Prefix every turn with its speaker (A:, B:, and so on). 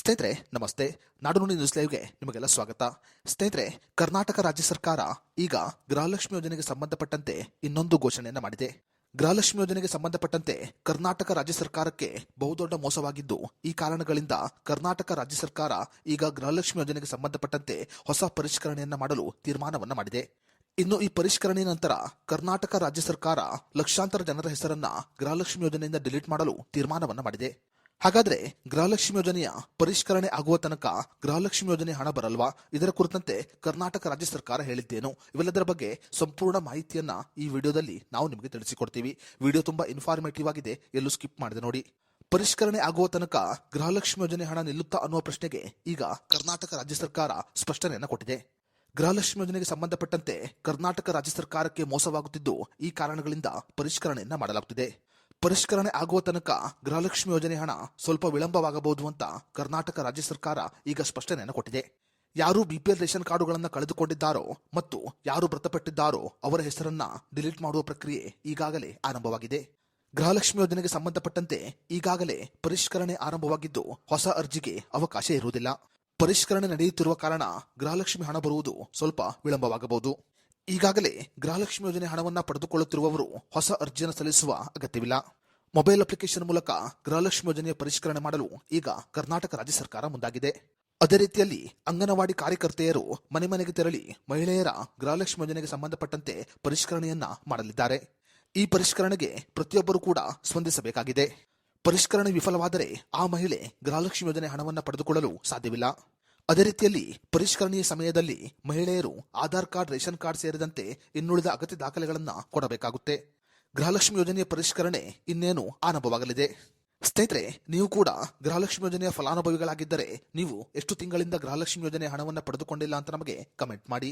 A: ಸ್ನೇಹಿತರೆ ನಮಸ್ತೆ. ನಾಡುನುಡಿ ನ್ಯೂಸ್ ಲೈವ್ಗೆ ನಿಮಗೆಲ್ಲ ಸ್ವಾಗತ. ಸ್ನೇಹಿತರೆ, ಕರ್ನಾಟಕ ರಾಜ್ಯ ಸರ್ಕಾರ ಈಗ ಗೃಹಲಕ್ಷ್ಮಿ ಯೋಜನೆಗೆ ಸಂಬಂಧಪಟ್ಟಂತೆ ಇನ್ನೊಂದು ಘೋಷಣೆಯನ್ನ ಮಾಡಿದೆ. ಗೃಹಲಕ್ಷ್ಮಿ ಯೋಜನೆಗೆ ಸಂಬಂಧಪಟ್ಟಂತೆ ಕರ್ನಾಟಕ ರಾಜ್ಯ ಸರ್ಕಾರಕ್ಕೆ ಬಹುದೊಡ್ಡ ಮೋಸವಾಗಿದ್ದು, ಈ ಕಾರಣಗಳಿಂದ ಕರ್ನಾಟಕ ರಾಜ್ಯ ಸರ್ಕಾರ ಈಗ ಗೃಹಲಕ್ಷ್ಮಿ ಯೋಜನೆಗೆ ಸಂಬಂಧಪಟ್ಟಂತೆ ಹೊಸ ಪರಿಷ್ಕರಣೆಯನ್ನ ಮಾಡಲು ತೀರ್ಮಾನವನ್ನ ಮಾಡಿದೆ. ಇನ್ನು ಈ ಪರಿಷ್ಕರಣೆ ನಂತರ ಕರ್ನಾಟಕ ರಾಜ್ಯ ಸರ್ಕಾರ ಲಕ್ಷಾಂತರ ಜನರ ಹೆಸರನ್ನ ಗೃಹಲಕ್ಷ್ಮಿ ಯೋಜನೆಯಿಂದ ಡಿಲೀಟ್ ಮಾಡಲು ತೀರ್ಮಾನವನ್ನ ಮಾಡಿದೆ. ಹಾಗಾದ್ರೆ ಗೃಹಲಕ್ಷ್ಮಿ ಯೋಜನೆಯ ಪರಿಷ್ಕರಣೆ ಆಗುವ ತನಕ ಗೃಹಲಕ್ಷ್ಮಿ ಯೋಜನೆ ಹಣ ಬರಲ್ವಾ? ಇದರ ಕುರಿತಂತೆ ಕರ್ನಾಟಕ ರಾಜ್ಯ ಸರ್ಕಾರ ಹೇಳಿದ್ದೇನು? ಇವೆಲ್ಲದರ ಬಗ್ಗೆ ಸಂಪೂರ್ಣ ಮಾಹಿತಿಯನ್ನ ಈ ವಿಡಿಯೋದಲ್ಲಿ ನಾವು ನಿಮಗೆ ತಿಳಿಸಿಕೊಡ್ತೀವಿ. ವಿಡಿಯೋ ತುಂಬಾ ಇನ್ಫಾರ್ಮೇಟಿವ್ ಆಗಿದೆ, ಎಲ್ಲೂ ಸ್ಕಿಪ್ ಮಾಡದೆ ನೋಡಿ. ಪರಿಷ್ಕರಣೆ ಆಗುವ ತನಕ ಗೃಹಲಕ್ಷ್ಮಿ ಯೋಜನೆ ಹಣ ನಿಲ್ಲುತ್ತಾ ಅನ್ನುವ ಪ್ರಶ್ನೆಗೆ ಈಗ ಕರ್ನಾಟಕ ರಾಜ್ಯ ಸರ್ಕಾರ ಸ್ಪಷ್ಟನೆಯನ್ನ ಕೊಟ್ಟಿದೆ. ಗೃಹಲಕ್ಷ್ಮಿ ಯೋಜನೆಗೆ ಸಂಬಂಧಪಟ್ಟಂತೆ ಕರ್ನಾಟಕ ರಾಜ್ಯ ಸರ್ಕಾರಕ್ಕೆ ಮೋಸವಾಗುತ್ತಿದ್ದು, ಈ ಕಾರಣಗಳಿಂದ ಪರಿಷ್ಕರಣೆಯನ್ನ ಮಾಡಲಾಗುತ್ತಿದೆ. ಪರಿಷ್ಕರಣೆ ಆಗುವ ತನಕ ಗೃಹಲಕ್ಷ್ಮಿ ಯೋಜನೆ ಹಣ ಸ್ವಲ್ಪ ವಿಳಂಬವಾಗಬಹುದು ಅಂತ ಕರ್ನಾಟಕ ರಾಜ್ಯ ಸರ್ಕಾರ ಈಗ ಸ್ಪಷ್ಟನೆಯನ್ನು ಕೊಟ್ಟಿದೆ. ಯಾರು ಬಿಪಿಎಲ್ ರೇಷನ್ ಕಾರ್ಡುಗಳನ್ನು ಕಳೆದುಕೊಂಡಿದ್ದಾರೋ ಮತ್ತು ಯಾರು ಮೃತಪಟ್ಟಿದ್ದಾರೋ ಅವರ ಹೆಸರನ್ನ ಡಿಲೀಟ್ ಮಾಡುವ ಪ್ರಕ್ರಿಯೆ ಈಗಾಗಲೇ ಆರಂಭವಾಗಿದೆ. ಗೃಹಲಕ್ಷ್ಮಿ ಯೋಜನೆಗೆ ಸಂಬಂಧಪಟ್ಟಂತೆ ಈಗಾಗಲೇ ಪರಿಷ್ಕರಣೆ ಆರಂಭವಾಗಿದ್ದು, ಹೊಸ ಅರ್ಜಿಗೆ ಅವಕಾಶ ಇರುವುದಿಲ್ಲ. ಪರಿಷ್ಕರಣೆ ನಡೆಯುತ್ತಿರುವ ಕಾರಣ ಗೃಹಲಕ್ಷ್ಮಿ ಹಣ ಬರುವುದು ಸ್ವಲ್ಪ ವಿಳಂಬವಾಗಬಹುದು. ಈಗಾಗಲೇ ಗೃಹಲಕ್ಷ್ಮಿ ಯೋಜನೆ ಹಣವನ್ನ ಪಡೆದುಕೊಳ್ಳುತ್ತಿರುವವರು ಹೊಸ ಅರ್ಜಿಯನ್ನು ಸಲ್ಲಿಸುವ ಅಗತ್ಯವಿಲ್ಲ. ಮೊಬೈಲ್ ಅಪ್ಲಿಕೇಶನ್ ಮೂಲಕ ಗೃಹಲಕ್ಷ್ಮಿ ಯೋಜನೆಯ ಪರಿಷ್ಕರಣೆ ಮಾಡಲು ಈಗ ಕರ್ನಾಟಕ ರಾಜ್ಯ ಸರ್ಕಾರ ಮುಂದಾಗಿದೆ. ಅದೇ ರೀತಿಯಲ್ಲಿ ಅಂಗನವಾಡಿ ಕಾರ್ಯಕರ್ತೆಯರು ಮನೆ ಮನೆಗೆ ತೆರಳಿ ಮಹಿಳೆಯರ ಗೃಹಲಕ್ಷ್ಮಿ ಯೋಜನೆಗೆ ಸಂಬಂಧಪಟ್ಟಂತೆ ಪರಿಷ್ಕರಣೆಯನ್ನ ಮಾಡಲಿದ್ದಾರೆ. ಈ ಪರಿಷ್ಕರಣೆಗೆ ಪ್ರತಿಯೊಬ್ಬರು ಕೂಡ ಸ್ಪಂದಿಸಬೇಕಾಗಿದೆ. ಪರಿಷ್ಕರಣೆ ವಿಫಲವಾದರೆ ಆ ಮಹಿಳೆ ಗೃಹಲಕ್ಷ್ಮಿ ಯೋಜನೆ ಹಣವನ್ನು ಪಡೆದುಕೊಳ್ಳಲು ಸಾಧ್ಯವಿಲ್ಲ. ಅದೇ ರೀತಿಯಲ್ಲಿ ಪರಿಷ್ಕರಣೆಯ ಸಮಯದಲ್ಲಿ ಮಹಿಳೆಯರು ಆಧಾರ್ ಕಾರ್ಡ್, ರೇಷನ್ ಕಾರ್ಡ್ ಸೇರಿದಂತೆ ಇನ್ನುಳಿದ ಅಗತ್ಯ ದಾಖಲೆಗಳನ್ನು ಕೊಡಬೇಕಾಗುತ್ತೆ. ಗೃಹಲಕ್ಷ್ಮಿ ಯೋಜನೆಯ ಪರಿಷ್ಕರಣೆ ಇನ್ನೇನು ಆರಂಭವಾಗಲಿದೆ. ಸ್ನೇಹಿತರೆ, ನೀವು ಕೂಡ ಗೃಹಲಕ್ಷ್ಮಿ ಯೋಜನೆಯ ಫಲಾನುಭವಿಗಳಾಗಿದ್ದರೆ ನೀವು ಎಷ್ಟು ತಿಂಗಳಿಂದ ಗೃಹಲಕ್ಷ್ಮಿ ಯೋಜನೆಯ ಹಣವನ್ನು ಪಡೆದುಕೊಂಡಿಲ್ಲ ಅಂತ ನಮಗೆ ಕಮೆಂಟ್ ಮಾಡಿ.